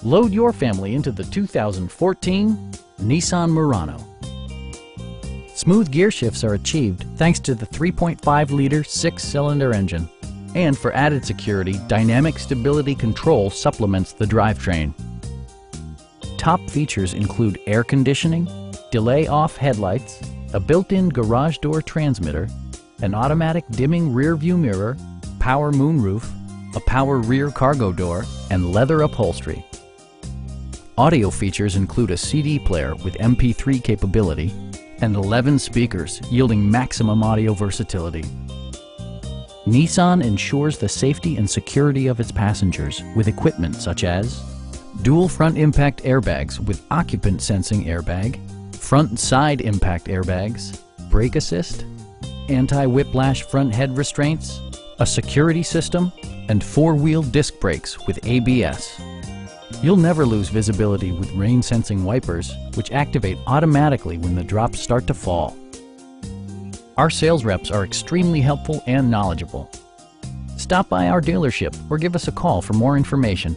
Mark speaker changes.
Speaker 1: Load your family into the 2014 Nissan Murano. Smooth gear shifts are achieved thanks to the 3.5-liter six-cylinder engine. And for added security, dynamic stability control supplements the drivetrain. Top features include air conditioning, delay-off headlights, a built-in garage door transmitter, an automatic dimming rear-view mirror, power moonroof, a power rear cargo door, and leather upholstery. Audio features include a CD player with MP3 capability and 11 speakers, yielding maximum audio versatility. Nissan ensures the safety and security of its passengers with equipment such as dual front impact airbags with occupant sensing airbag, front and side impact airbags, brake assist, anti-whiplash front head restraints, a security system, and four-wheel disc brakes with ABS. You'll never lose visibility with rain-sensing wipers, which activate automatically when the drops start to fall. Our sales reps are extremely helpful and knowledgeable. Stop by our dealership or give us a call for more information.